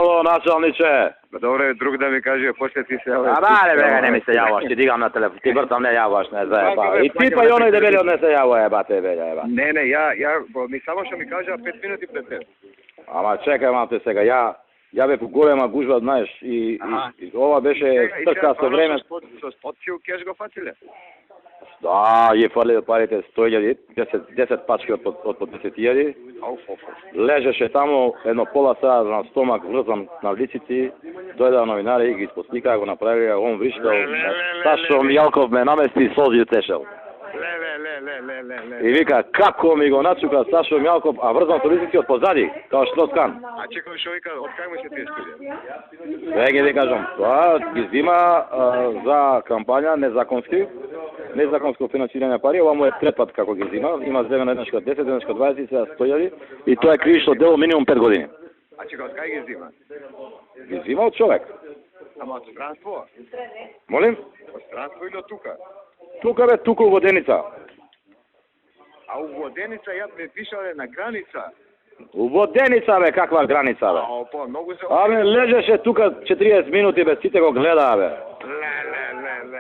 Ало, началниче. Добре, друг да ми каже, после ти се јаваш. Абе, бе, не ми се јаваш, ти дигам на телефон, ти бртам не јаваш, не заеба. И ти па и оној дебелиот не се јава, ебате, бе, еба. Не, ми само што ми кажа 5 минути пред теб. Ама чекај малте сега, ја бе голема гужва, знаеш, и ова беше трка со време. Со спотчил кеш го фатиле. Да, ја фале парите 100.000, 10 пачки од по 10.000. Лежеше таму едно пола саат на стомак врзан на лисици, дојдаа новинари и ги испосликаа, го направија, он вришкал, Сашо Мијалков ме намести и солзи тешел. И вика, како ми го начука Сашо Мијалков, а врзан со лисици од позади, као Штроскан. А чекам што вика, од кај му се тие студија? Веќе ги кажам, тоа ги зима за кампања незаконско финансирање пари, ова му е трет пат како ги зима, има земено еднашка 10, еднашка 20, сега 100.000 и тоа е кривично дело минимум 5 години. А чека, од кај ги зима? Ги зима од човек. Ама од странство? Молим? Од странство или од тука? Тука бе, тука у Воденица. А у Воденица ја ме пишале на граница. У Воденица бе, каква граница бе? Па, многу се... Абе, лежеше тука 40 минути бе, сите го гледаа бе.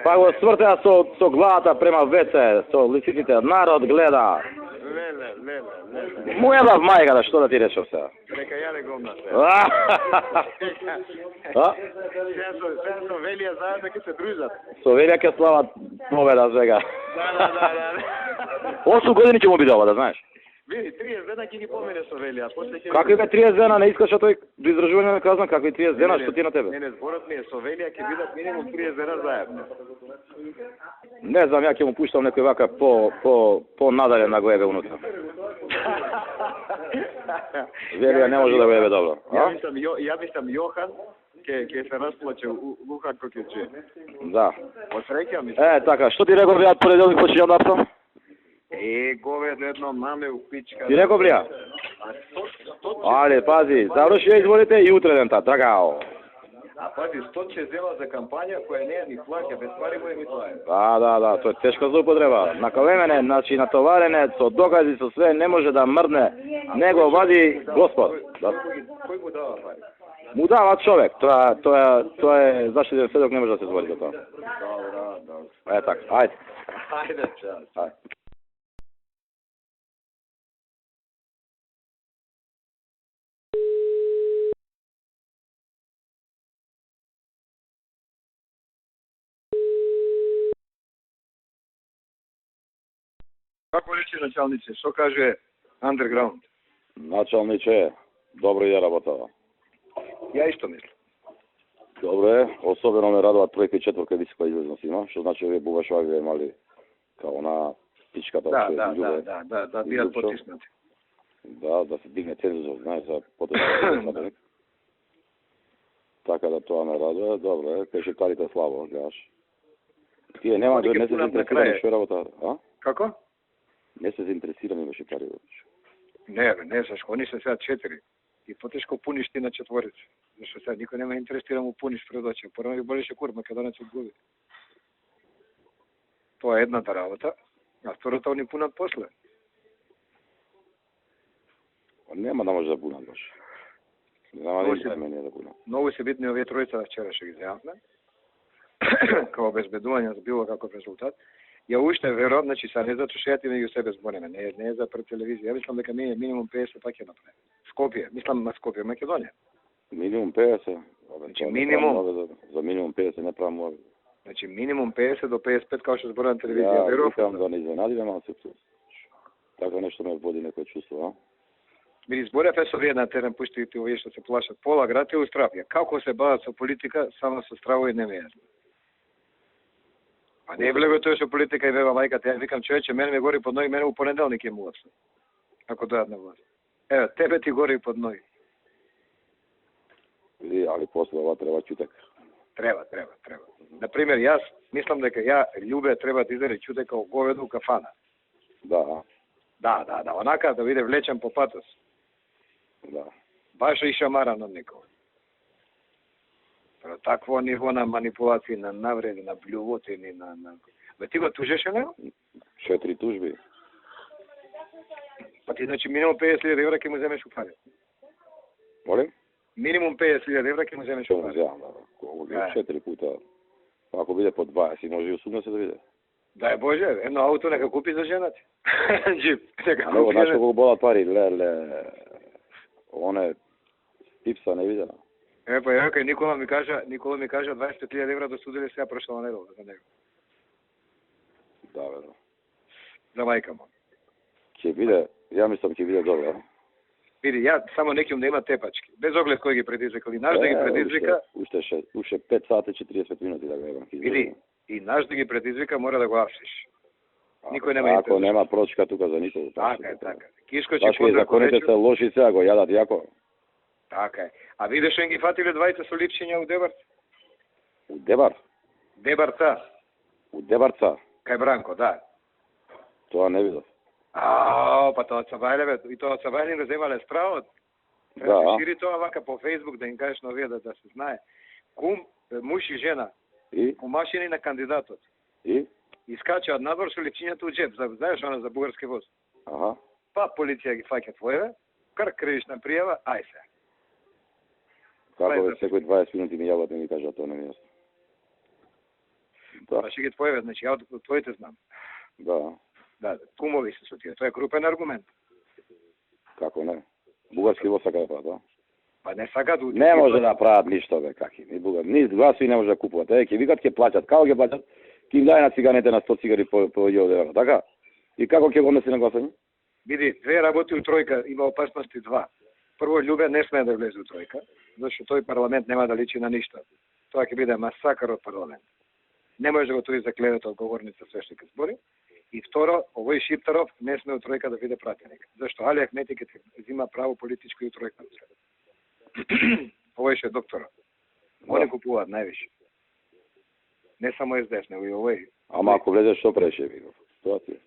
Па го свртеа со главата према веце, со лисиците, народ гледа. Му ебав мајка, што да ти речам сега? Нека ја не гомна се. Сега со Велија заедно ќе се дружат. Со Велија ќе слават победа сега. Да. 8 години ќе му биде ова, да знаеш. Види, 30 дена ќе ги помине со Велија, после ќе... Какви бе 30 дена, не искаш тој до издржување на казна, какви 30 дена, што ти на тебе? Не, зборот ми е со Велија ќе бидат минимум 30 дена заедно. Не знам, ја ќе му пуштам некој вака по надале на го ебе унутра. Велија не може да го ебе добро. Ја мислам Јохан ќе се расплаче Лухан кој ќе чуе. Да. Посреќа мислам. Така, што ти реков ја понеделник почињам да апсам? Говедо едно маме у пичка. Ти реков ли ја? Але, пази, заврши ја изборите и утре дента, трагао. А пази, 100 ќе зема за кампања која не е ни плаќа, без пари му е ми тоа е. Да, тоа е тешка злоупотреба. Накалемене, значи натоварене, со докази, со све, не може да мрдне. Него вади Господ. Кој му дава пари? Му дава човек, тоа е заштитен сведок, не може да се збори за тоа. Добро. Така, ајде. Ајде, чао. Ајде. Како личи началници? Што каже Underground? Началниче, добро ја работава. Ја исто мислам. Добро е, особено ме радува тројка и четворка висока известност има, што значи овие бубашваги имали као на пичката. Да, бијат потиснати. Да се дигне цензусот, знаеш, за потешка. Така да тоа ме радува, добро е, кај карите слабо, гледаш. Тие нема, не се заинтересирани што работа, а? Како? Не се заинтересирани беше кари. Не, зашко они се сега 4. И потешко пуниш ти на четворица. Зашто сега никој нема интересира му пуниш пред очи. Прво ги болеше кур, Македонецот губи. Тоа е едната работа, а втората они пунат после. Нема да може да пунат баш. Нема да измене да пунат. Многу се битни овие тројца вчера што ги земавме. Као обезбедување за било каков резултат. Ја уште верувам, значи са не затоа што ја ти меѓу себе збореме, не е за пред телевизија. Ја мислам дека ми е минимум 50 пак ќе направи. Скопје, мислам на Скопје, Македонија. Минимум 50. Значи минимум за минимум 50 не правам мове. Значи минимум 50 до 55 како што зборува на телевизија. Верувам. Викам да не изненадиме малку. Така нешто ме води некој чувство, а? Види, зборев со вие на терен, пуштите овие што се плашат. Пола град е у страв. Како се бават со политика, само со стравови не ме јасно. А не е влего тоа што политика и вева мајката. Ја викам, човече, мене ме гори под ноги, мене у понеделник е му ако дојат на власт. Ево, тебе ти гори под ноги. Види, али после ова треба чутек. Треба. Например, јас мислам дека ја, Љубе, треба да издаде чутека о говедо у кафана. Да, онака да биде влечен по патос. да. Баш и шамаран од никој. Такво ниво на манипулации, на навреди, на блювотини, на... Бе, ти го тужеше него? 4 тужби. Па ти, значи, минимум 50.000 евра ќе му земеш у пари. Молим? Минимум 50.000 евра ќе му земеш Што од му пари. земам, да. 4 пута. Ако биде по 20, може и 80 да биде. Дај Боже, едно ауто нека купи за жената. Джип, нека А него, купи. знаеш колку болат пари, леле. Оне, пипса не видела. Па ја кај Никола ми кажа 25.000 евра досудили сега прошла недела за него. Да, бе, да. За мајка му. Ќе биде, ја мислам ќе биде добро. Види, ја само неким да има тепачки. Без оглед кој ги предизвика, или наш да ги предизвика. Уште 5 сати 40 минути да го имам. Види, и наш да ги предизвика мора да го апсиш. Никој нема Ако нема прочка тука за никого. Така е, така. Кишко Баш ќе законите се лоши сега, го јадат јако. Така е. А видиш што ги фатиле двајца со липчиња у Дебар? У Дебар? Дебарца, У Дебарца? кај Бранко, да. Тоа не видов. Па тоа Цабајле, бе, и тоа Цабајле им земале справот. Треба Да. да шири тоа вака по Фейсбук да им кажеш на овие да се знае. Кум, муж и жена, И? по машини на кандидатот. И? Искачаат надвор со липчињата у джеп, знаеш она за бугарски воз. Аха. Па полиција ги фаќа твоеве, кривична пријава, ај се. Како бе, секој 20 минути ми јават и ми кажат тоа не ми е јасно. Да, Па ќе ги твоеве, значи ја од твоите знам. да. Да, кумови се со тие, тоа е крупен аргумент. Како не? Бугарски воз сака да прават, да? Па не сака да Не може да прават ништо, бе, каки. Ни бугар, ни гласови не може да купуват. Ќе викат ќе плаќат. Како ќе плаќат? Ќе им даде на циганите на 100 цигари по 1000 евра, така? И како ќе го неси на гласање? Види, две работи у тројка, има опасности два. Прво, Љубе не смее да влезе у тројка, зашто тој парламент нема да личи на ништо. Тоа ќе биде масакар од парламент. Не може да го туди за клевета од говорница свештика збори. И второ, овој Шиптаров не смее у тројка да биде пратеник. Зашто Али Ахмети ќе зима право политичко и у тројка. Овој ше доктор. Они купуваат највише. Не само СДС, него и овој. Ама ако влезе што преше, виков. Тоа ти.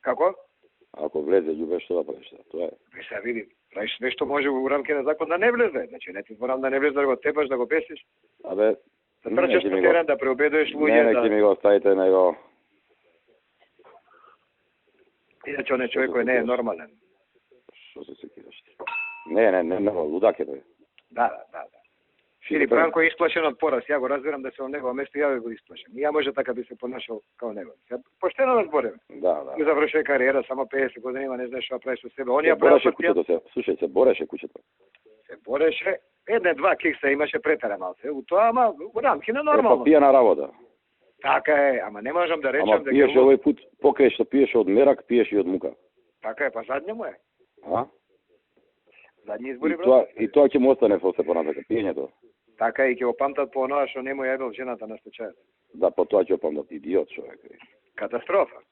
Како? Ако влезе Љубе што да правиш? Тоа е. Се види, правиш нешто може у рамки на закон да не влезе. Значи не ти зборам да не влезе да го тепаш, да го бесиш. Абе, Да трчаш по терен, да преобедуваш не, луѓе, ќе ми го оставите него. Иначе он е човек кој не е нормален. Што се секираш ти? Не, лудак е тој. Да. Фили Бранко е исплашен од пораз, ја го разбирам да се од него место, ја го исплашен. И ја може така би се понашал као него. Поштено да збореме. Да. И завршува кариера, само 50 години, има не знаеш што прави со себе. Он ја бореше куќето се. Слушај, се бореше куќето. Се бореше, едне-два кикса имаше претера малце. У тоа, ама у рамки на нормално. Пијана работа. Така е, ама не можам да речам да пиеше овој пут, покрај што пиеше од мерак, пиеше и од мука. Така е, па задње му е. А? Задни избори, брат. И тоа ќе му остане после понатака, пиењето. Така е, и ќе го памтат по оноа што не му јавил жената на стечајот. Да, по тоа ќе го памтат, идиот човек. Катастрофа.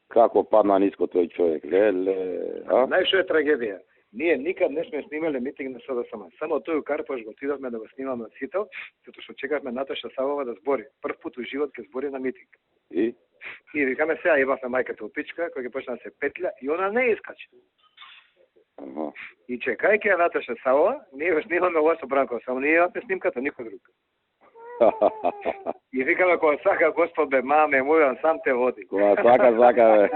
Како падна ниско тој човек, леле, а? Знаеш што е трагедија? Ние никад не сме снимале митинг на СДСМ. Само тој Карпаш го отидовме да го снимаме од Сител, затоа што чекавме Наташа Савова да збори. Прв пат у живот ќе збори на митинг. И викаме сега ебавме мајката у пичка, која ќе почна да се петля и она не искача. И чекајќи ја Наташа Савова, ние го снимаме ова со Бранко, само ние имаме снимката, никој друг. И викаме кога сака Господ бе маме, мојан сам те води. Кога сака бе.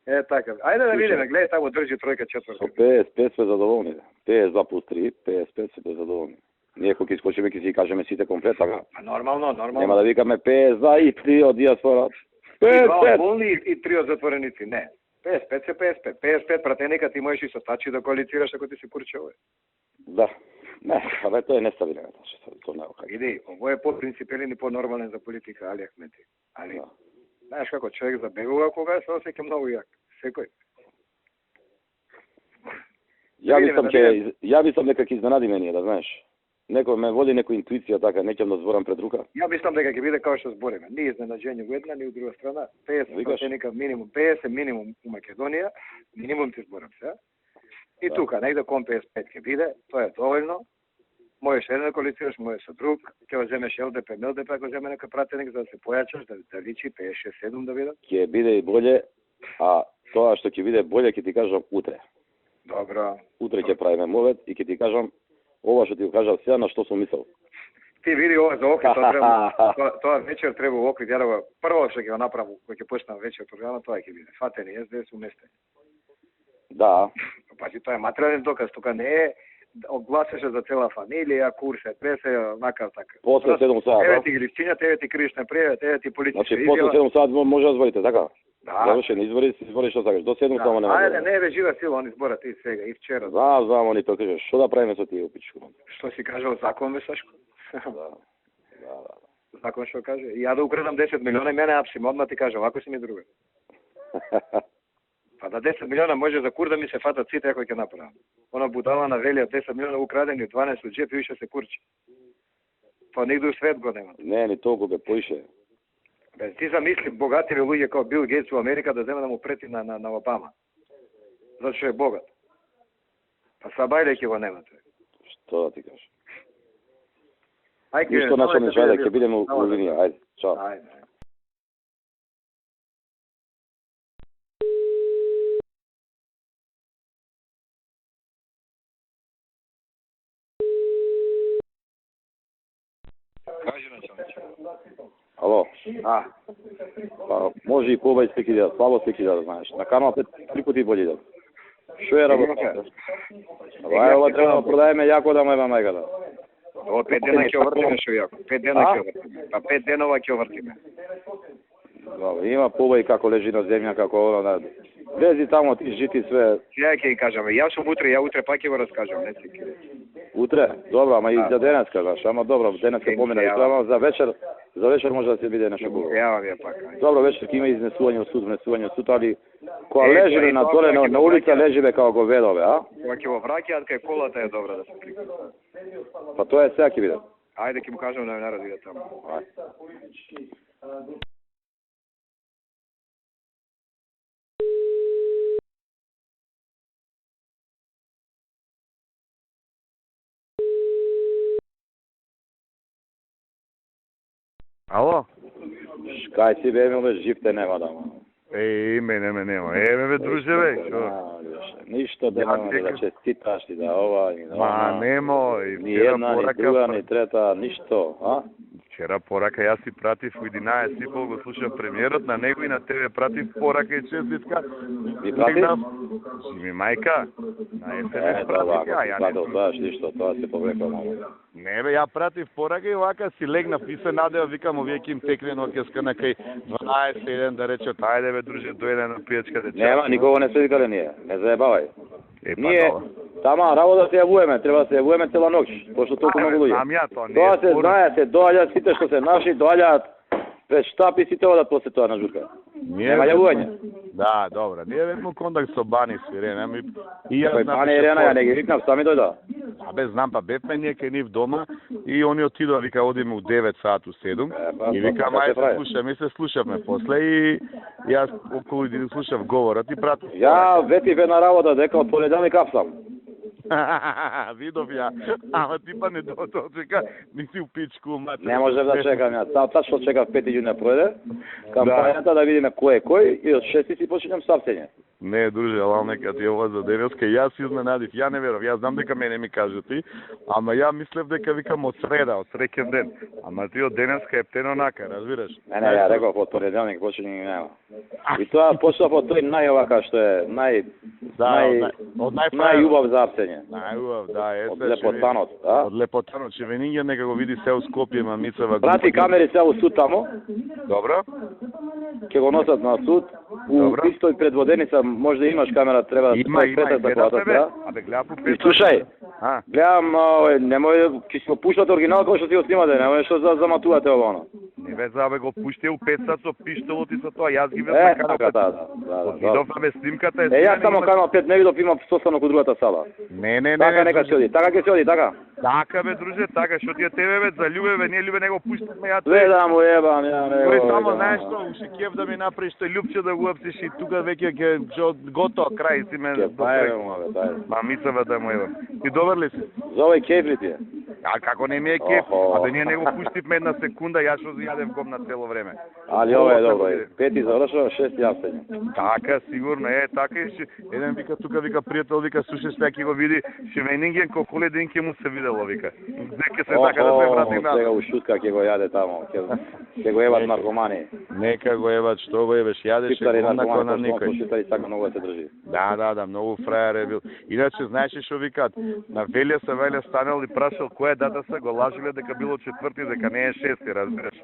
Е така. Ајде да видиме, гледај таму држи тројка четвртка. Со 55 сме задоволни. 52 плюс 3, 55 сме задоволни. Ние кога ќе искочиме ќе си кажеме сите комплет, така. Нормално. Нема да викаме 52 и 3 од диаспора. 55 болни и 3 од затвореници, не. 55 се 55. 55 пратеника ти можеш и со Тачи да коалицираш ако ти се поручи овој. Да. Не, абе тоа е нестабилен, тоа не е. Види, овој е по-принципелен и по-нормален за политика, Али Ахмети. Али, знаеш како човек забегува кога се осеќа многу јак. Секој. Ја мислам дека ќе изненади мене, да знаеш. Некој ме води некоја интуиција така, не ќе да зборам пред рука. Ја мислам дека ќе биде како што збориме. Ни изненаđење во една, ни у друга страна. 50 пратеника минимум, 50 минимум у Македонија, минимум ти зборам сега. И тука, негде кон 55 ќе биде, тоа е доволно. Можеш еден да коалицираш, можеш со друг, ќе го земеш ЛДП, МЛДП, ако земе некој пратеник за да се појачаш, да личи 56-7 да биде. Ќе биде и боле, а тоа што ќе биде боле ќе ти кажам утре. Добро. Утре ќе правиме мовет и ќе ти кажам ова што ти го кажав сега на што сум мислел. Ти види ова за Охрид, тоа вечер треба во Охрид, ја да го прво што ќе го направам, кога ќе почнам вечер програма, тоа ќе биде. Фатени СДС уместени. Да. Пази, тоа е материјален доказ, тука не е огласеше за цела фамилија, курс е тресе, накав така. После 7 сата. Еве ти ги листињата, еве ти кривична пријава, еве ти политичка Значи, изјава. после 7 сат може да зборите, така? Да. Завршен, избори што сакаш. До 7 само нема. Ајде, не бе жива сила, они зборат и сега, и вчера. Знам, они тоа кажеш. Што да правиме со тие пичко? Што си кажал закон, бе, Сашко? Да. Закон што каже? Ја да украдам 10 милиона и мене апсим, одма ти кажа, вако си ми друга. Па да 10 милиона може за кур да ми се фатат сите кои ќе направам. Она будала на велија 10 милиона украдени, 12 од джеп и више се курчи. Па нигде у свет го нема. Не, ни толку бе поише. Бе, ти замисли богативи луѓе како Бил Гейтс у Америка да земе да му прети на Обама. Зато што е богат. Па Сабајле ќе го немате. Што да ти кажеш? Ајде, Ништо начални шајде, ќе бидеме у линија. Ајде, чао. Ајде. Кажи началниче. Ало. Па, може и побај спеки да, слабо спеки да знаеш. На канал 3 пати болje да. Што е работа? Ова треба да продаеме јако да ме мајката. Ова 5 дена ќе овртиме шо јако. 5 дена ќе овртиме. Па 5 денова ќе овртиме. Има побај како лежи на земја, како оно на... Лези тамо, ти жити све. Ја ќе кажам, јас сум утре, ја утре пак ќе го раскажам, не си ке. Утре? Добро, ама и за денеска, знаеш, ама добро, денеска помина и тоа, за вечер може да се биде нешто хубаво. Јавам ја пак. Добро, вечер ќе има изнесување од суд, али кога лежи на доле на улица лежи како го ведове, а? Кога ќе го враќаат кај колата е добра да се прика. Па тоа е сега ќе биде. Ајде ќе му кажам да ме наради таму. Ало? Кај си бе, Емиле, жив те нема да. Мене нема. Бе, друже, бе, шо? Ништо да нема да честиташ ти да ова и да Ма, немо, и ни вчера една, ни порака... друга, ни трета, ништо, а? Вчера порака, јас си пратив у 11 и пол, го слушав премиерот, на него и на тебе пратив порака и честитка. Ми пратив? Ми мајка, на СМС Тоа, пратив ја, тоа, знаеш, ништо, тоа се поврекал мамо. Не бе, ја пратив порака и вака си легнав и се надева, викам, овие ќе им текне ноќеска на кај 12-1 да рече, ајде бе, друже, дојде на пијачка деча. Нема, никого не се викале ние, не заебавај. Па Ние, тама работа се јавуваме, треба да се јавуваме цела ноќ, пошто толку многу луѓе. Знам ја, тоа не Тоа е се знае, се доаѓаат сите што се наши, доаѓаат пред штаб и сите одат после тоа на журка. Нема јавување. Да, добра. Ние ведно контакт со Бани Свирен, ами и јас Кој Бани Ирена, ја не ги викнав, сами дојда. Абе, знам, па бевме ние кај нив дома и они отидоа, вика, одиме у 9 саат у 7. И викам, ајде се слушавме после и јас околу да слушав говорот и пратив. Ја ветив една работа дека од понеделник апсам. Видов ја, ама ти па не дочека, ни си у пичку, мате. Не можев да чекам ја, тачно чекав 5 јуни пројде, кампањата да видиме кој е кој и од 6 си починем сапсење. Не, друже, ала нека ти ова за денеска, јас изненадив, ја не веров, јас знам дека мене ми кажа ти, ама ја мислев дека викам од среда, од среќен ден, ама ти од денеска е птено нака, разбираш? Не, ја реков од понеделник почине нема. И тоа почнав од тој најовака што е најубав за апсење. Најубав, да, од Лепотанот, а? Од Лепотанот, че вениње нека го види се у Скопје, мамицава. Прати камери цело суд тамо. Добро. Ќе го носат на суд. У истој предводеница може да имаш камера, треба да има, да. Абе гледа по пет. Слушај. Гледам, немој ќе си го пуштате оригинал кој што си го снимате, немој што заматувате ова оно. Не ве забе го пуште у 5 сат со пиштолот и со тоа, јас ги видов на канал. Да. Видов абе снимката е. Јас само канал 5 не видов, има состанок у другата сала. Не. Така нека се оди, така ќе се оди, така. Така бе, друже, така, што ти е тебе бе, за љубе бе, ние љубе него пуштаме ја. Гледам му ебам, ја не. Тој само знаеш што, уште кев да ми направиш тој љупче да го апсиш и тука веќе ќе готово крај си ме. Дај. Мамицава да му ева. Ти добар ли си? За овој кеф ли ти е? А како не ми е кеф? А да ние не го пуштивме една секунда, јас што јадев гомна цело време. Ali ovo je dobro, peti završava, šesti jasenja. Така, сигурно е, така и ще... Еден вика тука, вика пријател, вика слушай сега ќе го види Шевенинген колку ден ќе му се видело, вика. Дека се така да се врати назад. Сега у шутка ќе го јаде тамо, ќе го еват наркомани. Нека го еват, што го евеш, јадеше гомна на никој. Шитари така многу се држи. Да, многу фрајер е бил. Иначе, знаеш што викат? На Велја се Велја станал и прашал која е дата се, го лажиле дека било 4, дека не е 6, разбираш.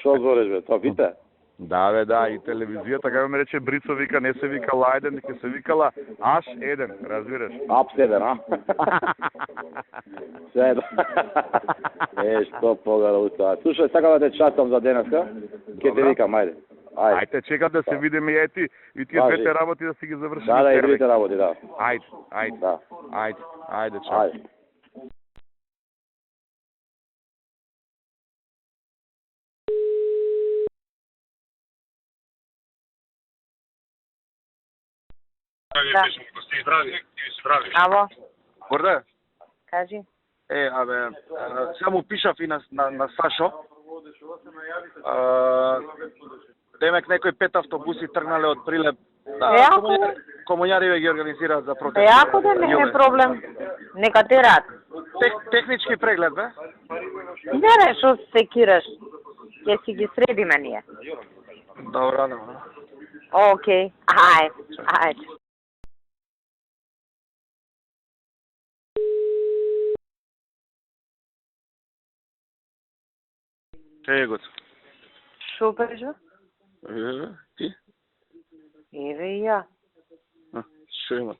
Шо збориш бе, тоа вите? Да, и телевизијата, како ме рече Брицо, вика, не се викала Ајден, дека се викала H1, разбираш? Апседен, а? Седо. Што погара уста. Слушај, сакам да те чатам за денеска. Ке те викам, ајде. Ајде, чекам да се видиме и ети, и тие двете работи да си ги завршиме. Да, и другите работи, да. Ајде, чао. Да. Здрави. Ало, Борде? кажи. Само пишав и на Сашо. Демек некои 5 автобуси тргнале од Прилеп. Комуњариве ги организираат за протест. Ако да не е проблем, нека те рад. Технички преглед, бе? Не, што се кираш. Ќе си ги средиме ние. Добро, да. Океј, ајде. Егот. Шо кажа? Ти? Еве и ја. Шо има?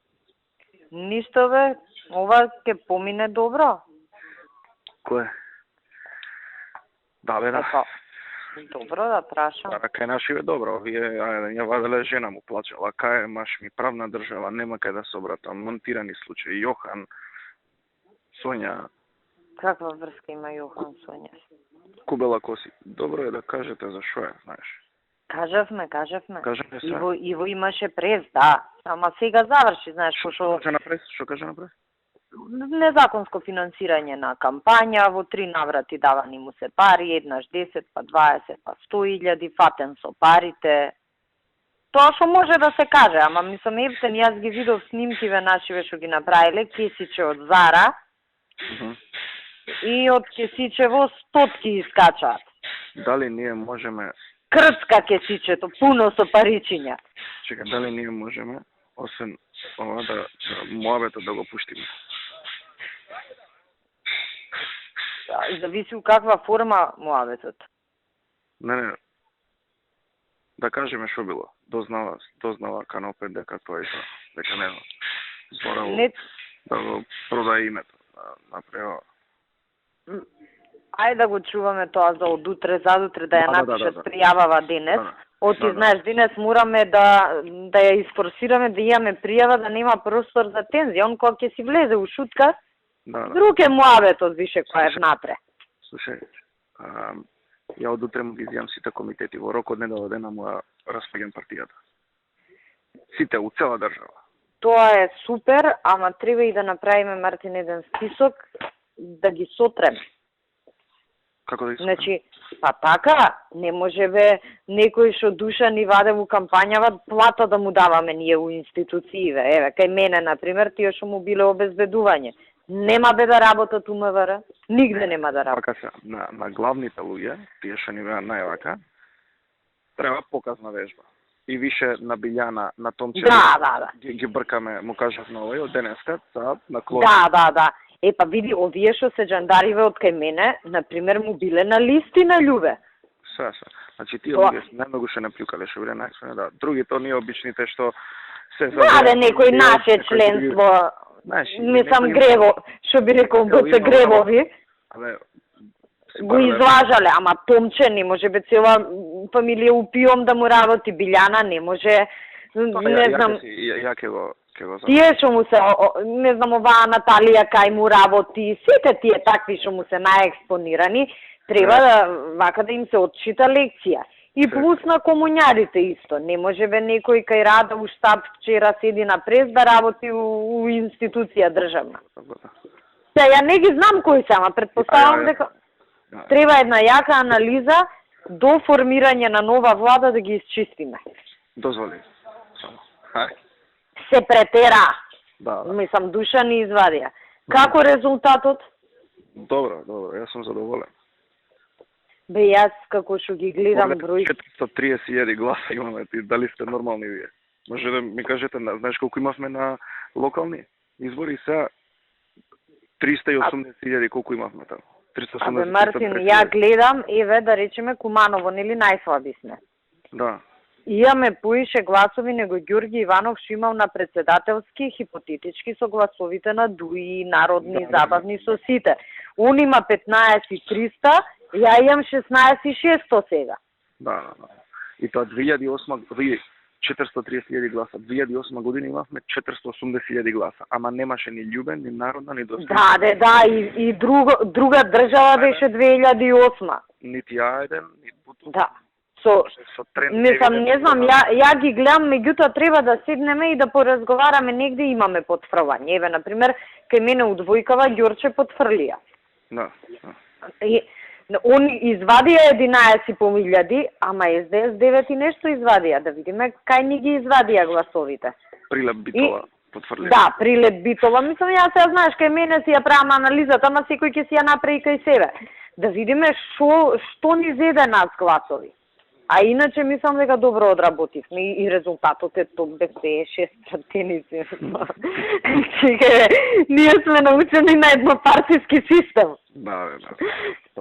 Ништо бе, ова ќе помине добро. Кој? Да, бе, да. Добро да прашам. Да, кај наши е добро, овие, ја ваделе жена му плачала, кај маш ми правна држава, нема кај да се обратам, монтирани случаи, Јохан, Сонја. Каква врска има Јохан Сонја? Кубела коси. Добро е да кажете за шо е, знаеш. Кажавме. Кажете се. Иво имаше прес, да. Ама сега заврши, знаеш, Шо каже напред? Незаконско финансирање на кампања, во 3 наврати давани му се пари, еднаш 10, па 20, па 100.000, фатен со парите. Тоа што може да се каже, ама мислам епсен, јас ги видов снимкиве нашиве што ги направиле, кесиче од Зара, и од кесичево стотки искачаат. Дали ние можеме... Крцка кесичето, пуно со паричиња. Чека, дали ние можеме, освен ова, да муабето да го пуштиме? Зависи у каква форма муабетот. Не. Да кажеме шо било. Дознала Канопен дека тоа е дека не зборало да го продаде името на прева. Ајде да го чуваме тоа за од утре, задутре да ја напишат пријавава денес. Оти, знаеш, денес мораме да ја изфорсираме, да имаме пријава, да нема простор за тензија. Он кога ќе си влезе у шутка, друг е муабетот више кој е внатре. Слушај, ја од утре му ги изјам сите комитети, во рок од недела дена му распаѓам партијата. Сите, у цела држава. Тоа е супер, ама треба и да направиме, Мартин, еден список, да ги сотреме. Како да ги сотреме? Значи, па така, не може бе некој што душа ни ваде во кампањава, плата да му даваме ние у институцииве. Еве, кај мене, например, тие што му биле обезбедување. Нема бе да работат у МВР, нигде нема да работат. Пака се, на главните луѓе, тие што ни беа највака, треба показна вежба. И више на Билјана, на Томче, да. Ги бркаме, му кажав на овој, од денеска, на Клод. Да. Па види, овие што се джандариве од кај мене, например, му биле на листи на љубе. Се. Значи, тие луѓе најмногу што не плюкале, што биле најаксвени, да. Другите, оние обичните што се... Да, некој наше членство, мислам грево, што би рекол БЦ гревови, го излажале, ама Томче не може бе цела фамилија упиом да му работи, Билјана не може, не знам... Ја ќе го тие што му се, не знам, оваа Наталија кај му работи, сите тие такви што му се најекспонирани, треба вака да им се отчита лекција. И плюс на комуњарите исто. Не може бе некој кај Рада у штаб вчера седи на прес да работи у институција државна. Се, ја не ги знам кои се, ама предпоставам дека треба една јака анализа до формирање на нова влада да ги исчистиме. Дозволи. Хај. Се претера. Да. Мислам, душа ни извадија. Како резултатот? Добро, јас сум задоволен. Бе, јас како што ги гледам број... 430.000 гласа имаме, дали сте нормални вие? Може да ми кажете, знаеш колку имавме на локални избори, сега 380.000 колку имавме таму? 380. Абе, Мартин, ја гледам, еве, да речеме, Куманово, нели најслаби сме? Да. Имаме поише гласови него Ѓорги Иванов што имал на председателски, хипотетички со гласовите на ДУИ, народни, забавни со сите. Он има 15.300, ја имам 16.600 сега. Да. И тоа 2008 430.000 гласа. 2008 година имавме 480.000 гласа, ама немаше ни Љубен, ни Народна, ни Достојанство. Да, и друга држава беше 2008. Нити Ајден, нити Буту. Да. Мислам, не знам, ја ги гледам, меѓутоа треба да седнеме и да поразговараме, негде имаме потфрвање. Еве, например, кај мене у Двојкава Ѓорче потфрлија. Да. И он извадија 11.500, ама СДС 9 и нешто извадија, да видиме кај ни ги извадија гласовите. Прилеп Битова потфрлија. Да, Прилеп Битова. Мислам, ја сега знаеш, кај мене си ја правам анализата, ама секој ќе си ја направи кај себе. Да видиме што ни зеде нас гласови. А иначе мислам дека добро одработивме и резултатот е топ 56 пратеници. Ние сме научени на еднопартиски систем. Да.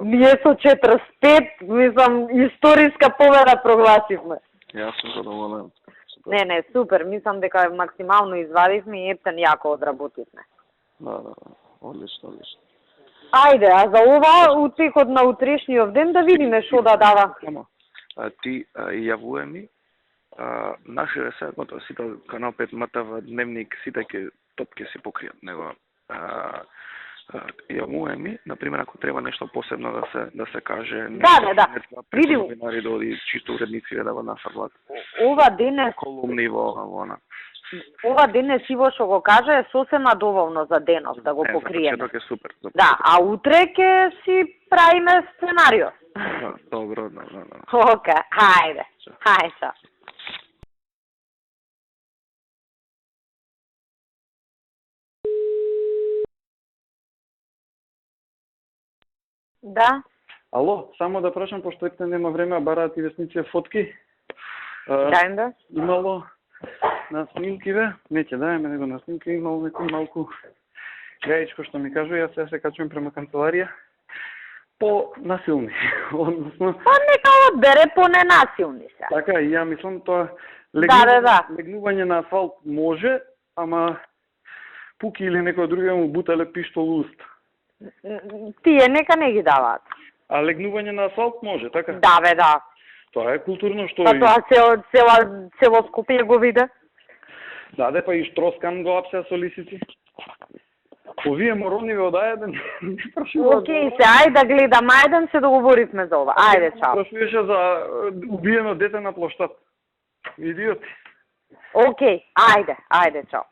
Ние со 45, мислам, историска победа прогласивме. Јас сум задоволен. Не, супер, мислам дека максимално извадивме и ептен јако одработивме. Да, одлично. Ајде, а за ова утекот на утрешниот ден да видиме што да дава. Ти јавуе ми, нашире се, готово сите Канал 5 МТВ, Дневник, сите топ ќе си покријат него. Јавуе ми, например, ако треба нешто посебно да се каже, да. Види новинари да оди чисто уредници да го насадлат. Ова ден е колумни во она. Ова ден е сиво што го кажа е сосема доволно за денот да го покриеме. Почеток е супер. Да, а утре ќе си правиме сценарио. Добро. Оке, хајде. Хајде. Да? Ало, само да прашам, пошто ете нема време, а бараат и весници фотки. Да. Имало на снимкиве, не ќе дајме него на снимки, имало некој малку гајичко што ми кажува, јас сега се качувам према канцеларија. По-насилни, односно... Па нека одбере по-ненасилни се. Така, и ја мислам тоа легнување на асфалт може, ама пуки или некој други му бутале пиштол уст. Тие нека не ги даваат. А легнување на асфалт може, така? Да. Тоа е културно што... Па тоа цело Скопје го виде. Да, па и Штроскан го апсеа со лисици. Овие моровниве од Ајден не прашува. Океј, се, ајде да гледам Ајден, се договоривме за ова. Ајде, чао. Прашуваше за убиено дете на плоштад. Идиоти. Океј, ајде, чао.